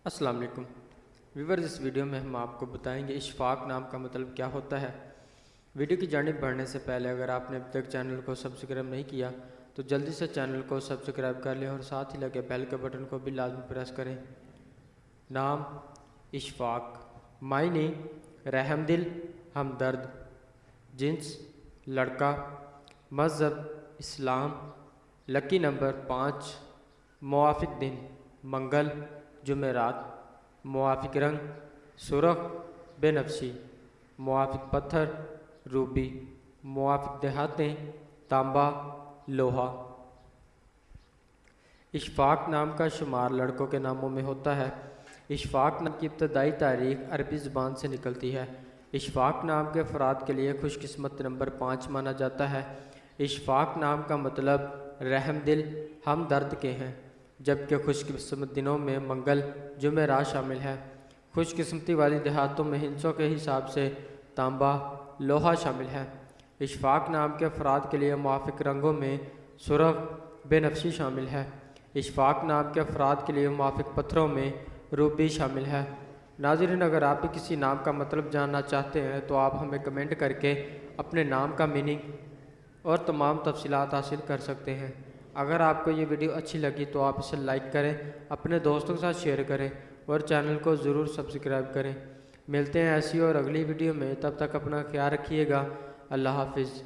السلام علیکم ویورز، اس ویڈیو میں ہم آپ کو بتائیں گے اشفاق نام کا مطلب کیا ہوتا ہے۔ ویڈیو کی جانب بڑھنے سے پہلے اگر آپ نے اب تک چینل کو سبسکرائب نہیں کیا تو جلدی سے چینل کو سبسکرائب کر لیں اور ساتھ ہی لگے بیل کے بٹن کو بھی لازمی پریس کریں۔ نام اشفاق، معنی رحم دل، ہمدرد، جنس لڑکا، مذہب اسلام، لکی نمبر 5، موافق دن منگل جمعرات، موافق رنگ سرخ بنفشی، موافق پتھر روبی، موافق دھاتیں تانبا لوہا۔ اشفاق نام کا شمار لڑکوں کے ناموں میں ہوتا ہے۔ اشفاق نام کی ابتدائی تاریخ عربی زبان سے نکلتی ہے۔ اشفاق نام کے افراد کے لیے خوش قسمت نمبر 5 مانا جاتا ہے۔ اشفاق نام کا مطلب رحم دل ہمدرد کے ہیں، جبکہ خوش قسمت دنوں میں منگل جمعرات شامل ہے۔ خوش قسمتی والی دیہاتوں میں ہندسوں کے حساب سے تانبا لوہا شامل ہے۔ اشفاق نام کے افراد کے لیے موافق رنگوں میں سرخ بنفشی شامل ہے۔ اشفاق نام کے افراد کے لیے موافق پتھروں میں روبی شامل ہے۔ ناظرین، اگر آپ بھی کسی نام کا مطلب جاننا چاہتے ہیں تو آپ ہمیں کمنٹ کر کے اپنے نام کا میننگ اور تمام تفصیلات حاصل کر سکتے ہیں۔ اگر آپ کو یہ ویڈیو اچھی لگی تو آپ اسے لائک کریں، اپنے دوستوں کے ساتھ شیئر کریں اور چینل کو ضرور سبسکرائب کریں۔ ملتے ہیں ایسی اور اگلی ویڈیو میں، تب تک اپنا خیال رکھیے گا۔ اللہ حافظ۔